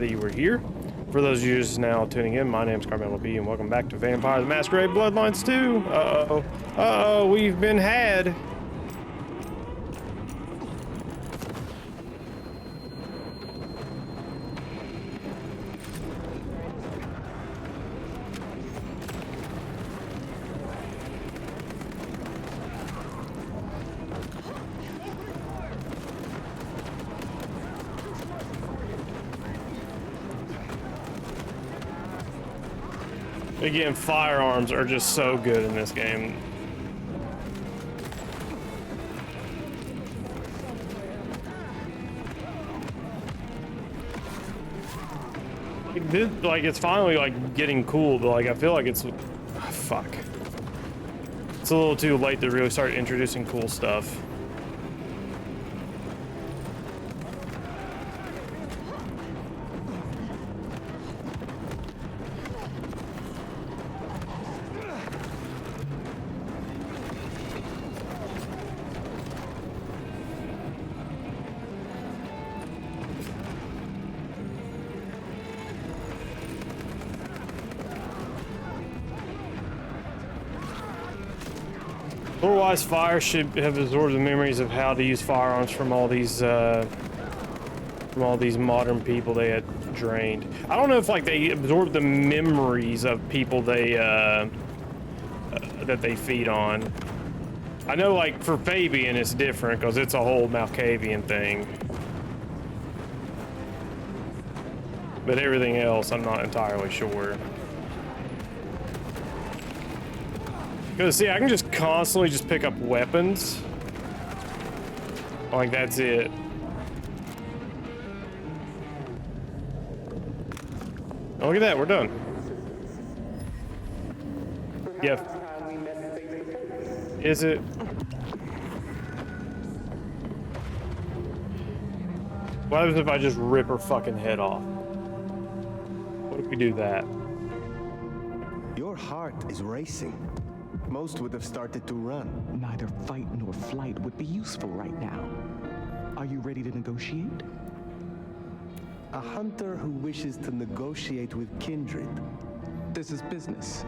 that you were here. For those of you just now tuning in, my name's CarmelOP, and welcome back to Vampire the Masquerade Bloodlines 2. Uh-oh, we've been had. Again, firearms are just so good in this game. Like it's finally like getting cool, but like I feel like it's fuck. It's a little too late to really start introducing cool stuff. Otherwise, fire should have absorbed the memories of how to use firearms from all these modern people they had drained. I don't know if like they absorbed the memories of people they that they feed on. I know like for Fabian it's different because it's a whole Malkavian thing. But everything else I'm not entirely sure. Because, see, I can just constantly just pick up weapons. Like, that's it. Oh, look at that, we're done. Yeah. Is it? What happens if I just rip her fucking head off? What if we do that? Your heart is racing. Most would have started to run. Neither fight nor flight would be useful right now. Are you ready to negotiate? A hunter who wishes to negotiate with kindred. This is business.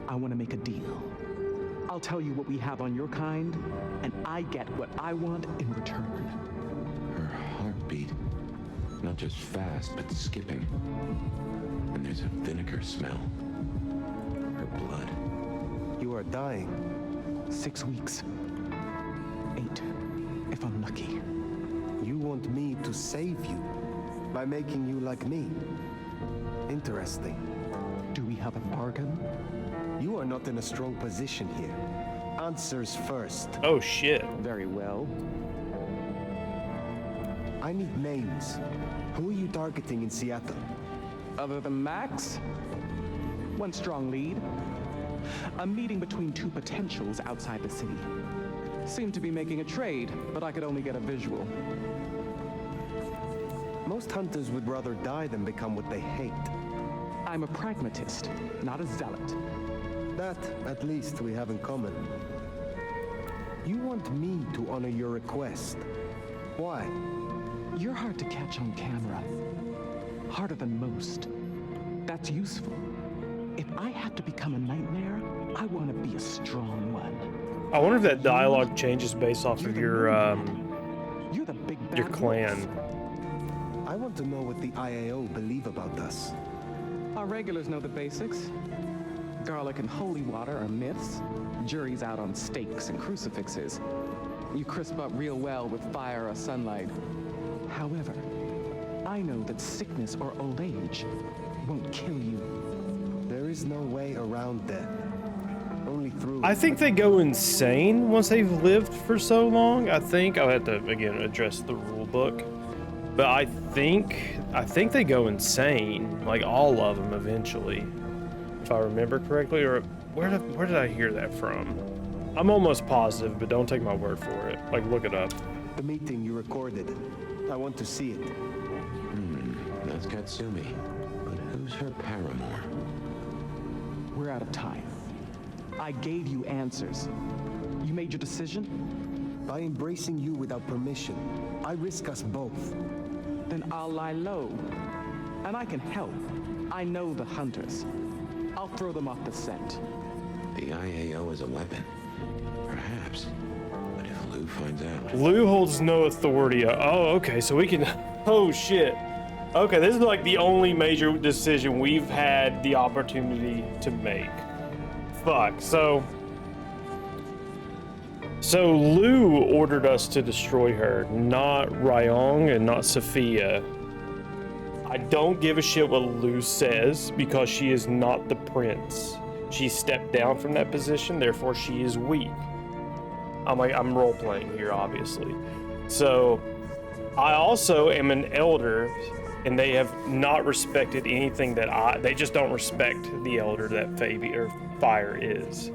I want to make a deal. I'll tell you what we have on your kind, and I get what I want in return. Her heartbeat, not just fast, but skipping. And there's a vinegar smell. Her blood. You are dying. 6 weeks. 8, if I'm lucky. You want me to save you by making you like me. Interesting. Do we have a bargain? You are not in a strong position here. Answers first. Oh shit. Very well. I need names. Who are you targeting in Seattle? Other than Max? One strong lead. A meeting between two potentials outside the city. Seemed to be making a trade, but I could only get a visual. Most hunters would rather die than become what they hate. I'm a pragmatist, not a zealot. That, at least, we have in common. You want me to honor your request. Why? You're hard to catch on camera. Harder than most. That's useful. If I have to become a nightmare, I want to be a strong one. I wonder if that dialogue changes based off of your You're the big bad your clan. wolf. I want to know what the IAO believe about us. Our regulars know the basics. Garlic and holy water are myths. Jury's out on stakes and crucifixes. You crisp up real well with fire or sunlight. However, I know that sickness or old age won't kill you. There is no way around death. Only through it. I think they go insane once they've lived for so long. I think I'll have to again address the rule book, but I think they go insane, like all of them eventually, if I remember correctly. Or where did I hear that from? I'm almost positive, but don't take my word for it. Like, look it up. The meeting you recorded. I want to see it. That's Katsumi. But who's her paramour? We're out of time. I gave you answers. You made your decision? By embracing you without permission, I risk us both. Then I'll lie low. And I can help. I know the hunters. I'll throw them off the scent. The IAO is a weapon. Perhaps. But if Lou finds out... Lou holds no authority. Oh, okay, so we can... Oh, shit. Okay, this is like the only major decision we've had the opportunity to make. Fuck, so Lou ordered us to destroy her, not Ryong and not Sophia. I don't give a shit what Lou says because she is not the prince. She stepped down from that position, therefore she is weak. I'm role playing here, obviously. So I also am an elder, and they have not respected anything that they just don't respect the elder that Fire is.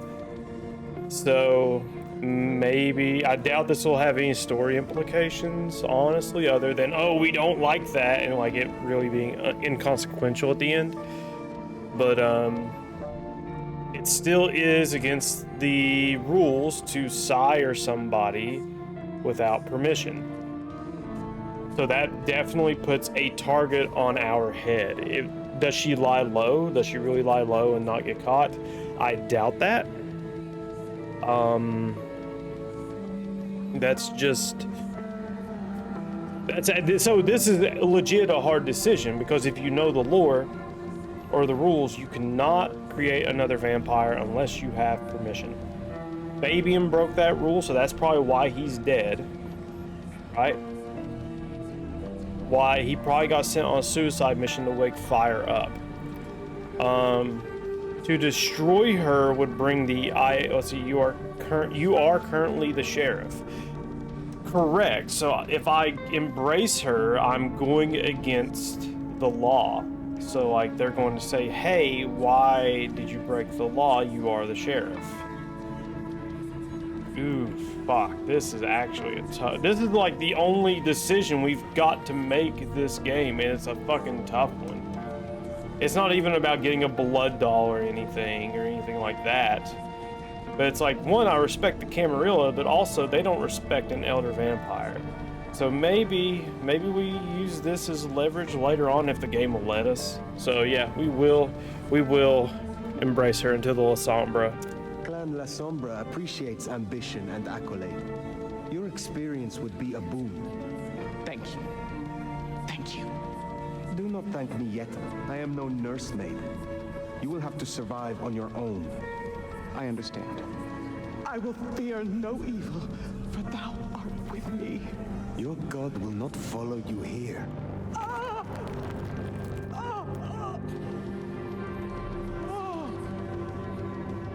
So maybe, I doubt this will have any story implications, honestly, other than, oh, we don't like that, and like it really being inconsequential at the end. But it still is against the rules to sire somebody without permission. So that definitely puts a target on our head. Does she lie low? Does she really lie low and not get caught? I doubt that. So this is legit a hard decision, because if you know the lore or the rules, you cannot create another vampire unless you have permission. Fabian broke that rule, so that's probably why he's dead, right? Why he probably got sent on a suicide mission to wake Fire up. To destroy her would bring the let's see, you are currently the sheriff. Correct. So if I embrace her, I'm going against the law. So like they're going to say, hey, why did you break the law? You are the sheriff. Ooh, fuck. This is actually this is like the only decision we've got to make this game, and it's a fucking tough one. It's not even about getting a blood doll or anything like that. But it's like, one, I respect the Camarilla, but also they don't respect an elder vampire. So maybe we use this as leverage later on if the game will let us. So yeah, we will embrace her into the La Sombra. Clan La Sombra appreciates ambition and accolade. Your experience would be a boon. Thank you. Thank you. Do not thank me yet. I am no nursemaid. You will have to survive on your own. I understand. I will fear no evil, for thou art with me. Your god will not follow you here. Ah! Ah!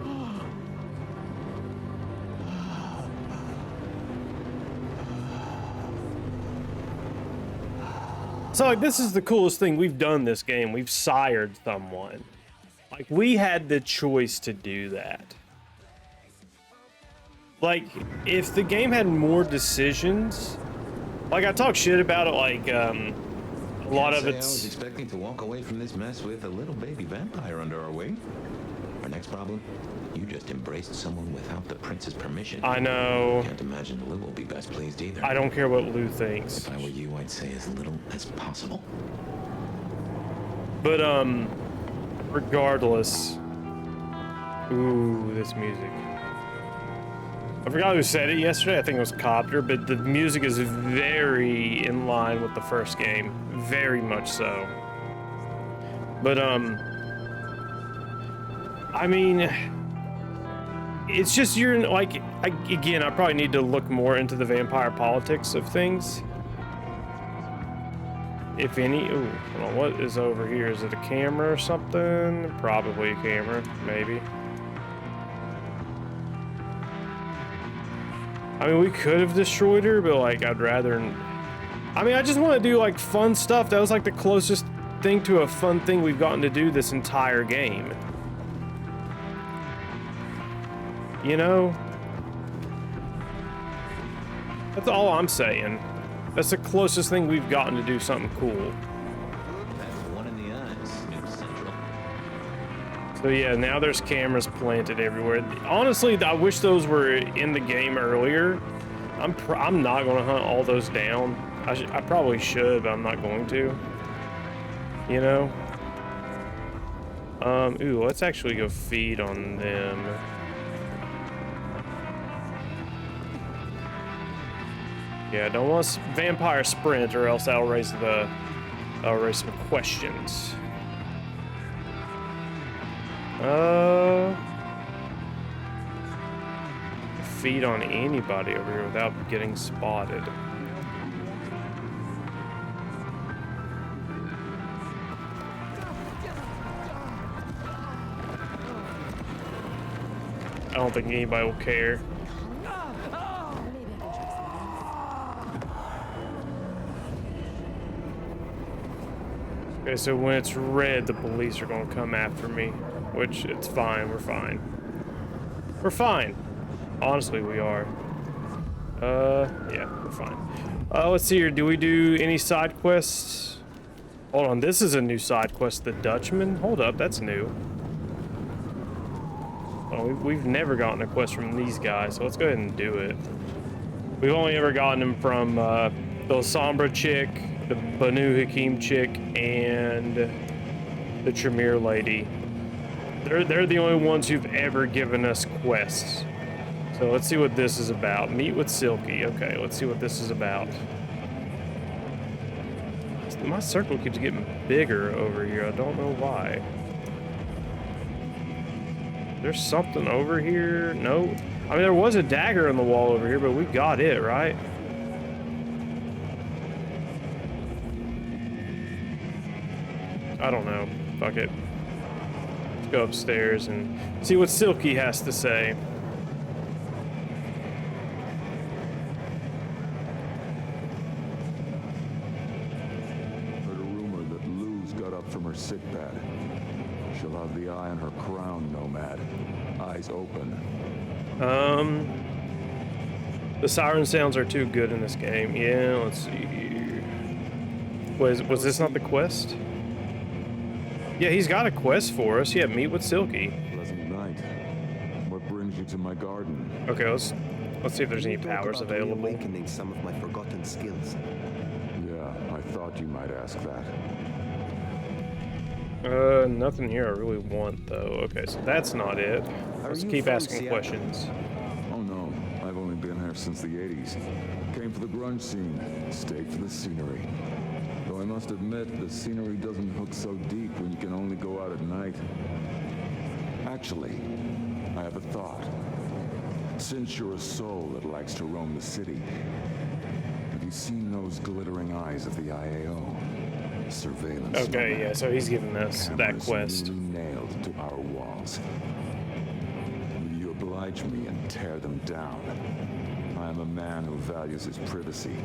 Ah! So like, this is the coolest thing we've done this game. We've sired someone. Like, we had the choice to do that. Like, if the game had more decisions, like I talk shit about it, like a lot of it's. I was expecting to walk away from this mess with a little baby vampire under our wing. Our next problem: you just embraced someone without the prince's permission. I know. Can't imagine Lou will be best pleased either. I don't care what Lou thinks. If I were you, I'd say as little as possible. But regardless. Ooh, this music. I forgot who said it yesterday. I think it was Copter, but the music is very in line with the first game. Very much so. But, I mean, it's just, you're like, again, I probably need to look more into the vampire politics of things. If any. Ooh, hold on, what is over here? Is it a camera or something? Probably a camera, maybe. I mean, we could have destroyed her, but like, I'd rather. I mean, I just want to do like fun stuff. That was like the closest thing to a fun thing we've gotten to do this entire game. You know? That's all I'm saying. That's the closest thing we've gotten to do something cool. That's one in the eyes. New Central. So yeah, now there's cameras planted everywhere. Honestly, I wish those were in the game earlier. I'm not going to hunt all those down. I probably should, but I'm not going to. You know? Ooh, let's actually go feed on them. Yeah, don't want to vampire sprint or else that'll raise some questions. Feed on anybody over here without getting spotted. I don't think anybody will care. Okay, so when it's red, the police are gonna come after me, which it's fine, we're fine. We're fine. Honestly, we are. Yeah, we're fine. Let's see here, do we do any side quests? Hold on, this is a new side quest, the Dutchman? Hold up, that's new. Oh, we've never gotten a quest from these guys, so let's go ahead and do it. We've only ever gotten them from the Sombra chick, the Banu Hakim chick, and the Tremere lady. They're the only ones who've ever given us quests. So let's see what this is about. Meet with Silky. Okay, let's see what this is about. My circle keeps getting bigger over here. I don't know why. There's something over here. No. I mean, there was a dagger on the wall over here, but we got it, right? I don't know. Fuck it. Let's go upstairs and see what Silky has to say. Heard a rumor that Lou's got up from her sickbed. She'll have the eye on her crown, Nomad. Eyes open. The siren sounds are too good in this game. Yeah, let's see here. Was this not the quest? Yeah, he's got a quest for us. Yeah, meet with Silky. Pleasant night. What brings you to my garden? Okay, let's see if there's any powers available. Awakening some of my forgotten skills. Yeah, I thought you might ask that. Nothing here I really want though. Okay, so that's not it. Let's keep asking questions. Oh no, I've only been here since the 80s. Came for the grunge scene, stayed for the scenery. Though I must admit, the scenery doesn't hook so deep when you can only go out at night. Actually, I have a thought. Since you're a soul that likes to roam the city, have you seen those glittering eyes of the IAO? Surveillance. Okay, yeah, so he's giving us that Cameras quest. newly nailed to our walls. Will you oblige me and tear them down? I am a man who values his privacy,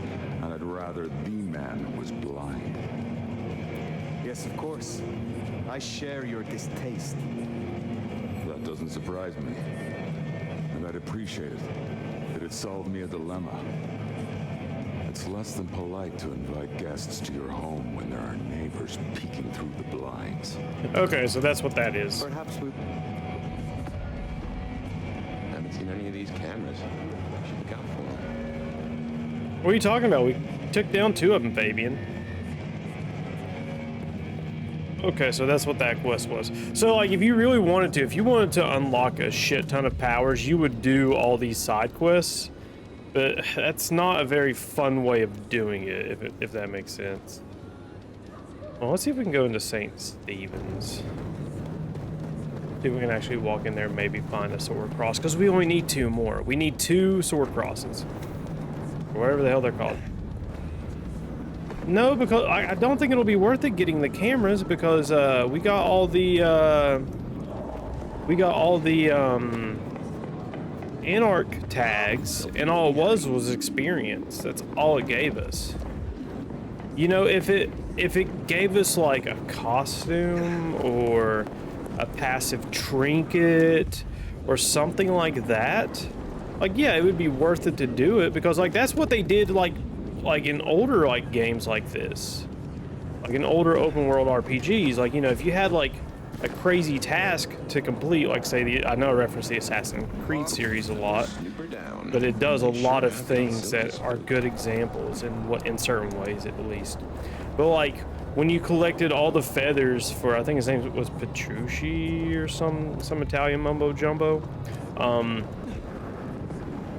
and I'd rather the man was blind. Yes, of course. I share your distaste. That doesn't surprise me. And I'd appreciate it. It'd solve me a dilemma. It's less than polite to invite guests to your home when there are neighbors peeking through the blinds. Okay, so that's what that is. Perhaps we... Haven't seen any of these cameras. Should look out for them. What are you talking about? We took down 2 of them, Fabian. Okay, so that's what that quest was. So, like, if you really wanted to, if you wanted to unlock a shit ton of powers, you would do all these side quests. But that's not a very fun way of doing it, if that makes sense. Well, let's see if we can go into St. Stephen's. See if we can actually walk in there and maybe find a sword cross, because we only need 2 more. We need 2 sword crosses. Or whatever the hell they're called. No, because I don't think it'll be worth it getting the cameras, because we got all the Anarch tags, and all it was experience. That's all it gave us. You know, if it gave us like a costume or a passive trinket or something like that, like, yeah, it would be worth it to do it, because like that's what they did like in older like games like this, like in older open world RPGs. Like, you know, if you had like a crazy task to complete, like say I know I reference the Assassin's Creed series a lot, but it does a lot of things that are good examples in certain ways at least. But like when you collected all the feathers for, I think his name was Petrucci or some Italian mumbo jumbo,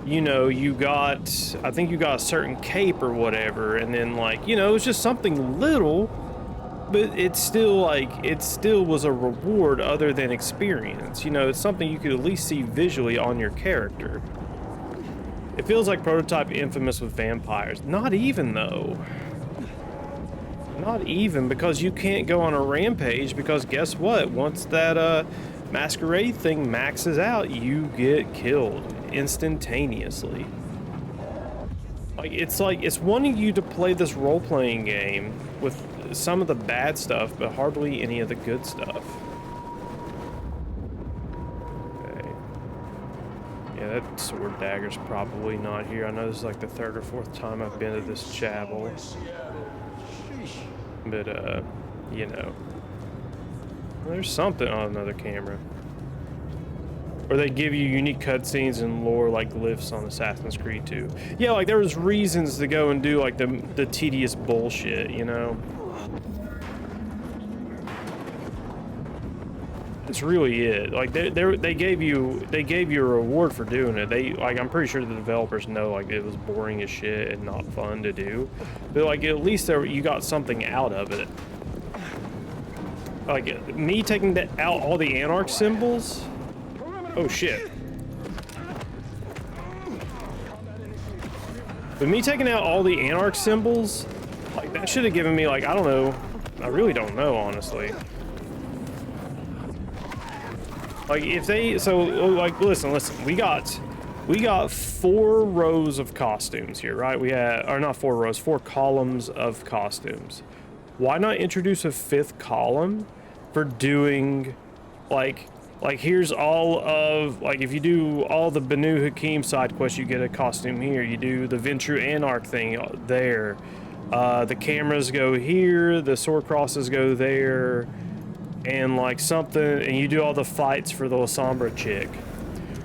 you know, you got, I think you got a certain cape or whatever, and then like, you know, it was just something little, but it's still like, it still was a reward other than experience. You know, it's something you could at least see visually on your character. It feels like Prototype Infamous with vampires. Not even though. Not even, because you can't go on a rampage, because guess what? Once that Masquerade thing maxes out, you get killed instantaneously. Like it's wanting you to play this role-playing game with some of the bad stuff, but hardly any of the good stuff. Okay. Yeah, that sword dagger's probably not here. I know this is like the 3rd or 4th time I've been to this chapel. But, you know. There's something on another camera. Or they give you unique cutscenes and lore like glyphs on Assassin's Creed 2. Yeah, like there was reasons to go and do like the tedious bullshit, you know? That's really it. Like they gave you a reward for doing it. Like I'm pretty sure the developers know like it was boring as shit and not fun to do. But like at least you got something out of it. Like me taking out all the Anarch symbols. Oh shit. But me taking out all the Anarch symbols, like that should have given me like, I don't know. I really don't know, honestly. Like if they, so like listen, we got 4 rows of costumes here, right? We had, or not 4 rows, 4 columns of costumes. Why not introduce a 5th column for doing like here's all of, like if you do all the Banu Hakim side quests, you get a costume here. You do the Ventru Anarch thing there. The cameras go here, the sword crosses go there. And like something, and you do all the fights for the La Sombra chick,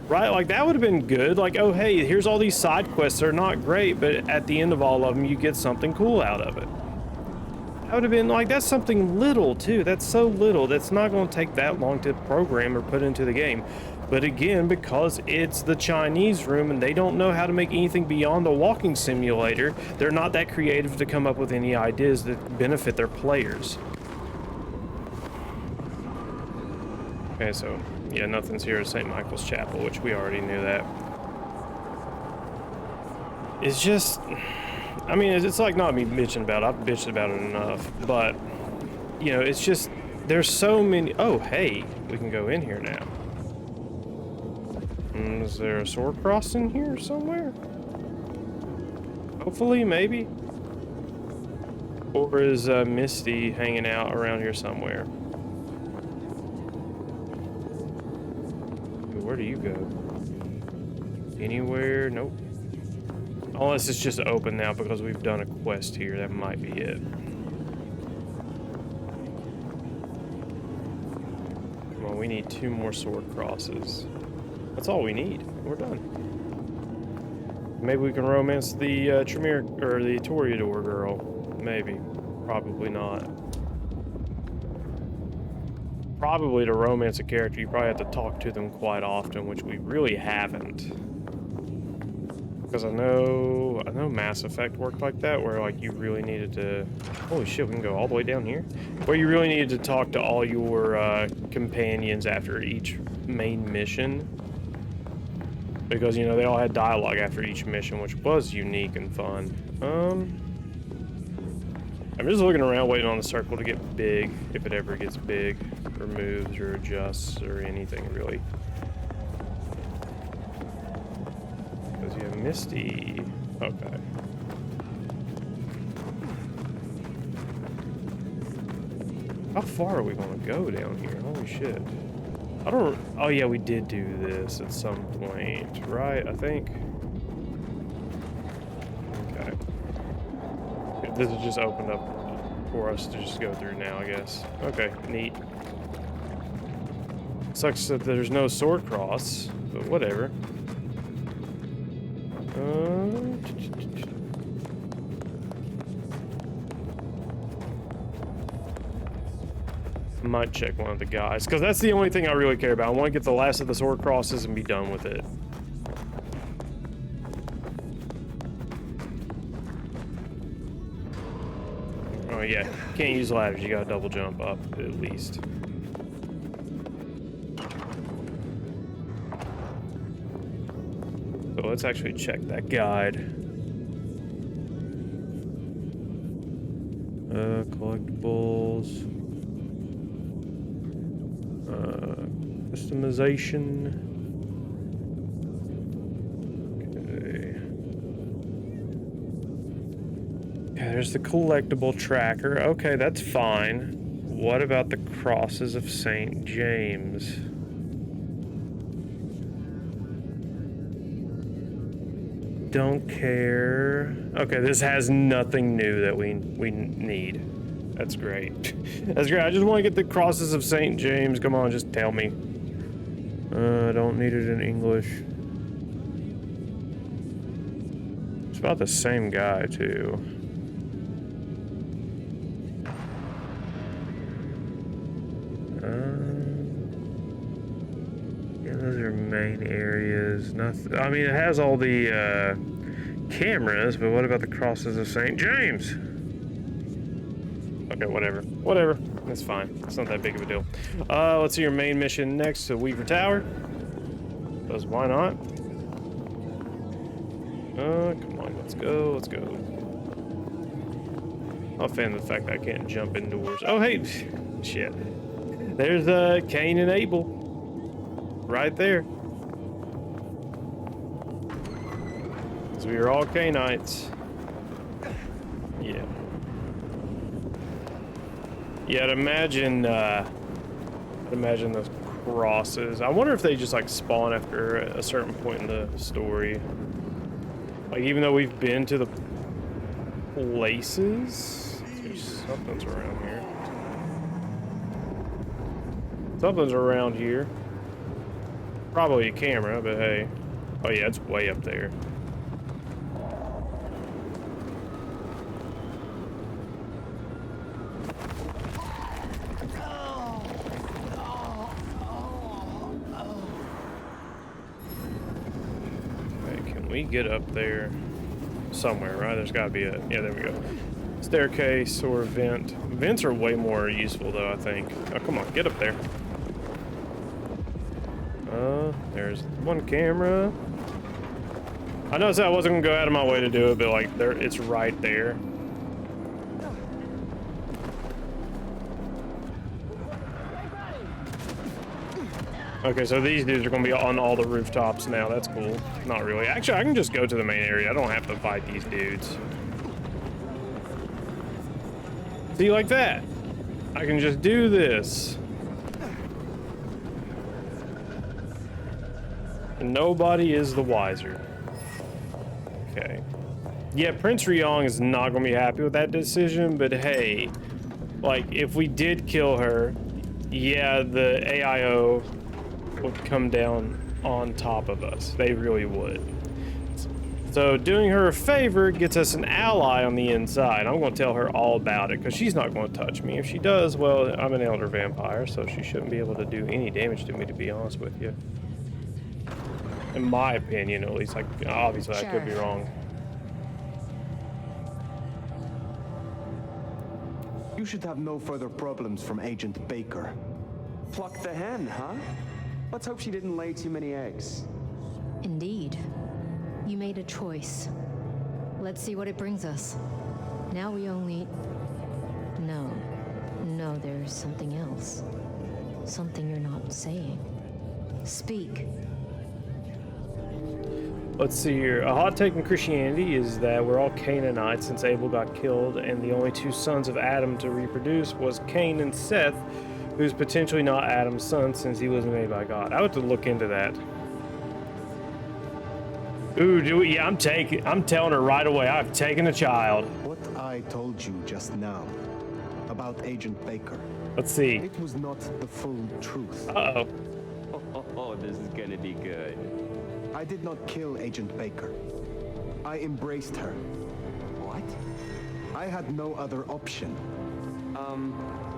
right? Like that would have been good. Like, oh hey, here's all these side quests. They're not great, but at the end of all of them, you get something cool out of it. That would have been like, that's something little too. That's so little. That's not going to take that long to program or put into the game. But again, because it's the Chinese room and they don't know how to make anything beyond a walking simulator, they're not that creative to come up with any ideas that benefit their players. Okay, so, yeah, nothing's here at St. Michael's Chapel, which we already knew that. It's just, I mean, it's like not me bitching about it. I've bitched about it enough, but, you know, it's just, there's so many, oh, hey, we can go in here now. Is there a sword cross in here somewhere? Hopefully, maybe. Or is Misty hanging out around here somewhere? Where do you go? Anywhere? Nope. Unless it's just open now because we've done a quest here. That might be it. Come on, we need 2 more sword crosses. That's all we need. We're done. Maybe we can romance the Tremere or the Toreador girl. Maybe. Probably not. Probably to romance a character, you probably have to talk to them quite often, which we really haven't. Because I know Mass Effect worked like that, where like you really needed to. Holy shit, we can go all the way down here. Where you really needed to talk to all your companions after each main mission, because you know they all had dialogue after each mission, which was unique and fun. I'm just looking around waiting on the circle to get big, if it ever gets big, or moves, or adjusts, or anything, really. Because you have Misty. Okay. How far are we going to go down here? Holy shit. I don't... Oh, yeah, we did do this at some point, right? I think. Okay. This is just opened up for us to just go through now, I guess. Okay, neat. Sucks that there's no sword cross, but whatever. Might check one of the guys, because that's the only thing I really care about. I want to get the last of the sword crosses and be done with it. Oh yeah, can't use ladders. You gotta double jump up at least. So let's actually check that guide. Collectibles. Customization. Okay. Yeah, there's the collectible tracker. Okay, that's fine. What about the crosses of St. James? Don't care. Okay, this has nothing new that we need. That's great. That's great. I just want to get the crosses of St. James. Come on, just tell me. I don't need it in English. It's about the same guy, too. Yeah, those are main areas. Nothing. I mean, it has all the cameras, but what about the crosses of St. James? Okay, whatever. Whatever. That's fine. It's not that big of a deal. Let's see your main mission next to Weaver Tower. Because why not? Come on, let's go. Let's go. I'll fan the fact that I can't jump indoors. Oh, hey. Shit. There's Cain and Abel. Right there. So we are all Cainites. Yeah. Yeah, I'd imagine those crosses. I wonder if they just like spawn after a certain point in the story. Like even though we've been to the places, something's around here. Something's around here. Probably a camera, but hey. Oh yeah, it's way up there. We get up there somewhere, right? There's got to be a... Yeah, there we go. Staircase or vent. Vents are way more useful, though, I think. Oh, come on, get up there. There's one camera. I know I wasn't going to go out of my way to do it, but, like, it's right there. Okay, so these dudes are going to be on all the rooftops now. That's cool. Not really. Actually, I can just go to the main area. I don't have to fight these dudes. See, like that. I can just do this. And nobody is the wiser. Okay. Yeah, Prince Ryong is not going to be happy with that decision, but hey, like, if we did kill her, yeah, the AIO would come down on top of us. They really would. So doing her a favor gets us an ally on the inside. I'm going to tell her all about it because she's not going to touch me. If she does, well, I'm an elder vampire, so she shouldn't be able to do any damage to me, to be honest with you. In my opinion, at least. Like, obviously, I could be wrong. You should have no further problems from Agent Baker. Pluck the hen, huh? Let's hope she didn't lay too many eggs. Indeed. You made a choice. Let's see what it brings us. Now we only... No, there's something else. Something you're not saying. Speak. Let's see here. A hot take in Christianity is that we're all Canaanites since Abel got killed, and the only two sons of Adam to reproduce was Cain and Seth, who's potentially not Adam's son since he wasn't made by God. I would have to look into that. Ooh, yeah, I'm telling her right away. I've taken a child. What I told you just now about Agent Baker. Let's see. It was not the full truth. Uh-oh. Oh, this is gonna be good. I did not kill Agent Baker. I embraced her. What? I had no other option.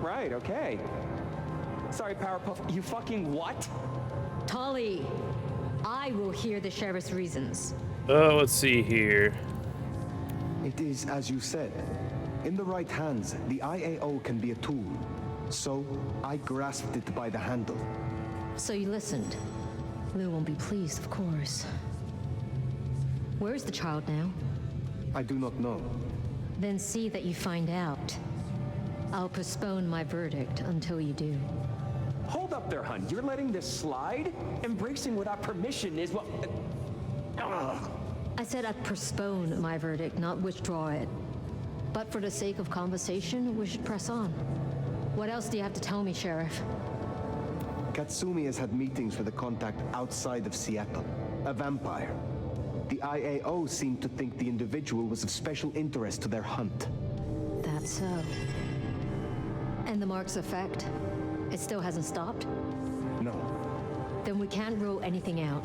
Right, okay. Sorry, Powerpuff. You fucking what? Tolly, I will hear the sheriff's reasons. Let's see here. It is as you said. In the right hands, the IAO can be a tool. So, I grasped it by the handle. So you listened. Lou won't be pleased, of course. Where's the child now? I do not know. Then see that you find out. I'll postpone my verdict until you do. Hold up there, hun. You're letting this slide? Embracing without permission is what... I said I'd postpone my verdict, not withdraw it. But for the sake of conversation, we should press on. What else do you have to tell me, Sheriff? Katsumi has had meetings with a contact outside of Seattle. A vampire. The IAO seemed to think the individual was of special interest to their hunt. That's so. And the mark's effect? It still hasn't stopped? No. Then we can't rule anything out.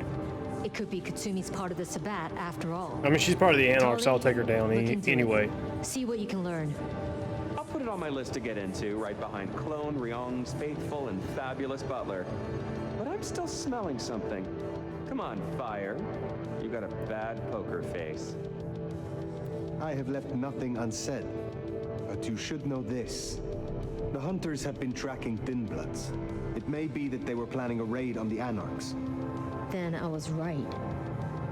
It could be Katsumi's part of the Sabbat after all. I mean, she's part of the Anarchs, so I'll take her down Look into anyway. it. See what you can learn. I'll put it on my list to get into, right behind Clone, Ryong's faithful and fabulous butler. But I'm still smelling something. Come on, Fire. You got a bad poker face. I have left nothing unsaid. But you should know this. The hunters have been tracking Thin Bloods. It may be that they were planning a raid on the Anarchs. Then I was right.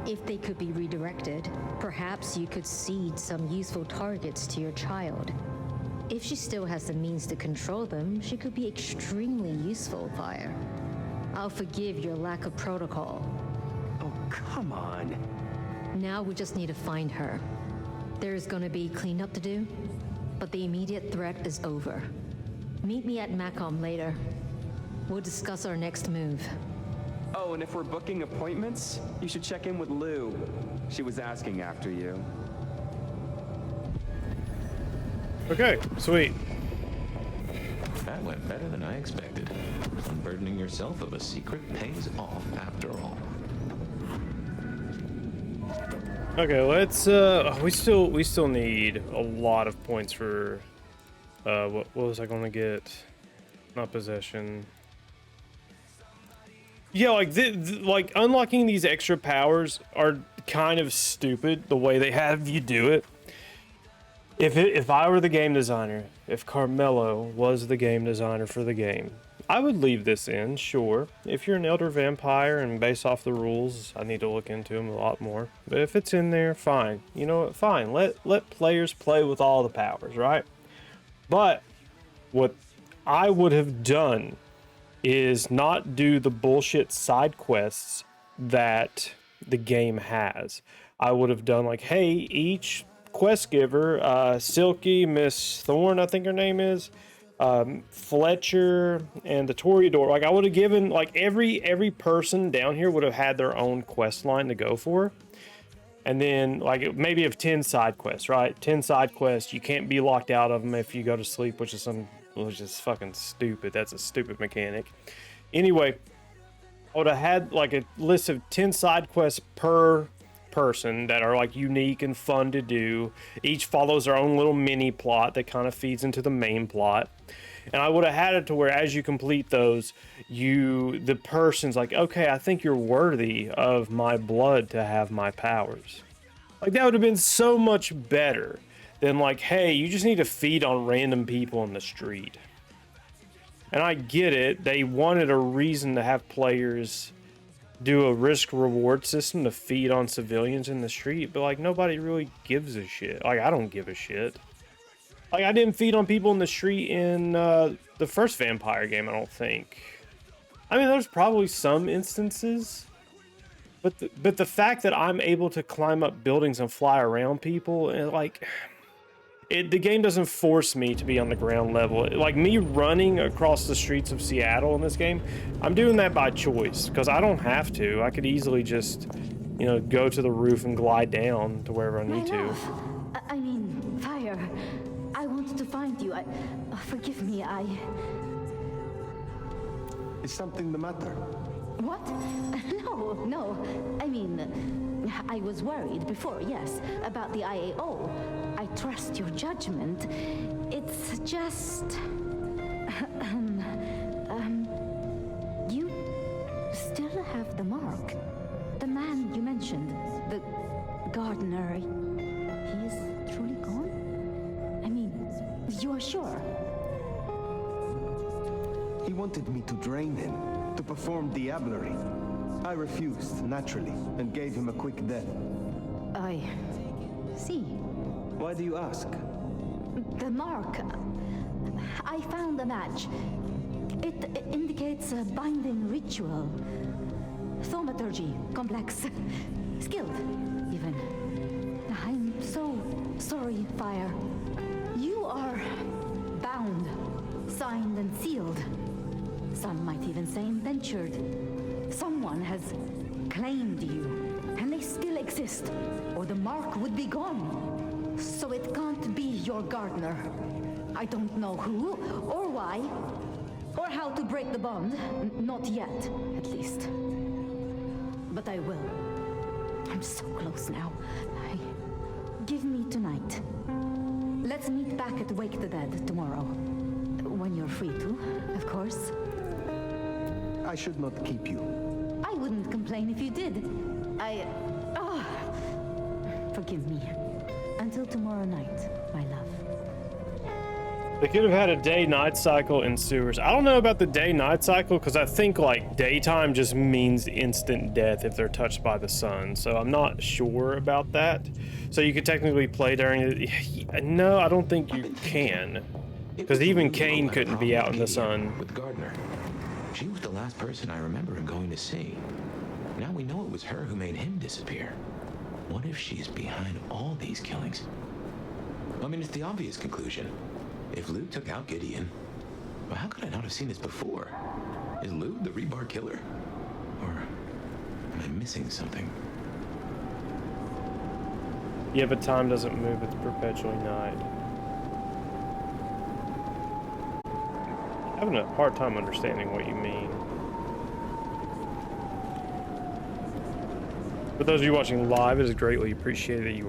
If they could be redirected, perhaps you could seed some useful targets to your child. If she still has the means to control them, she could be extremely useful, Fire. I'll forgive your lack of protocol. Oh, come on. Now we just need to find her. There's gonna be cleanup to do, but the immediate threat is over. Meet me at Macom later. We'll discuss our next move. Oh, and if we're booking appointments, you should check in with Lou. She was asking after you. Okay, sweet. That went better than I expected. Unburdening yourself of a secret pays off after all. Okay, let's we still need a lot of points for what was I gonna get? Not possession. Yeah, like like unlocking these extra powers are kind of stupid the way they have you do it. If I were the game designer, if Carmelo was the game designer for the game, I would leave this in, sure. If you're an elder vampire and based off the rules, I need to look into them a lot more. But if it's in there, fine. You know what? Fine. Let players play with all the powers, right? But what I would have done is not do the bullshit side quests that the game has. I would have done like, hey, each quest giver, Silky, Miss Thorne, I think her name is, Fletcher, and the Toreador. Like I would have given like every person down here would have had their own quest line to go for. And then like maybe of 10 side quests, right? 10 side quests, you can't be locked out of them if you go to sleep, which is fucking stupid. That's a stupid mechanic. Anyway, I would have had like a list of 10 side quests per person that are like unique and fun to do. Each follows their own little mini plot that kind of feeds into the main plot. And I would have had it to where as you complete those, the person's like, okay, I think you're worthy of my blood to have my powers. Like that would have been so much better than like, hey, you just need to feed on random people in the street. And I get it. They wanted a reason to have players do a risk reward system to feed on civilians in the street, but like nobody really gives a shit. Like I don't give a shit. Like I didn't feed on people in the street in the first vampire game, I don't think. I mean, there's probably some instances, but the fact that I'm able to climb up buildings and fly around people, and like the game doesn't force me to be on the ground level. Like me running across the streets of Seattle in this game, I'm doing that by choice because I don't have to. I could easily just, you know, go to the roof and glide down to wherever I need to. I mean, Fire. I wanted to find you. Forgive me. Is something the matter? What? No. I mean, I was worried before, yes, about the IAO. I trust your judgment. It's just... the mark. The man you mentioned, the gardener, he is truly gone? I mean, you are sure? He wanted me to drain him, to perform diablerie. I refused, naturally, and gave him a quick death. I see. Why do you ask? The mark. I found a match. It indicates a binding ritual. Thaumaturgy, complex. Skilled, even. I'm so sorry, Fire. You are bound, signed and sealed. Some might even say indentured. Someone has claimed you, and they still exist, or the mark would be gone. So it can't be your gardener. I don't know who, or why, or how to break the bond. Not yet, at least. But I will. I'm so close now. Give me tonight. Let's meet back at Wake the Dead tomorrow. When you're free to, of course. I should not keep you. I wouldn't complain if you did. Forgive me. Until tomorrow night, my love. They could have had a day-night cycle in sewers. I don't know about the day-night cycle because I think like daytime just means instant death if they're touched by the sun. So I'm not sure about that. So you could technically play during it. No, I don't think you can. Because even Kane couldn't be out in the sun. With Gardner. She was the last person I remember him going to see. Now we know it was her who made him disappear. What if she's behind all these killings? I mean, it's the obvious conclusion. If Lou took out Gideon, well, how could I not have seen this before? Is Lou the rebar killer? Or am I missing something? Yeah, but time doesn't move, it's perpetually night. I'm having a hard time understanding what you mean. For those of you watching live, it is greatly appreciated that you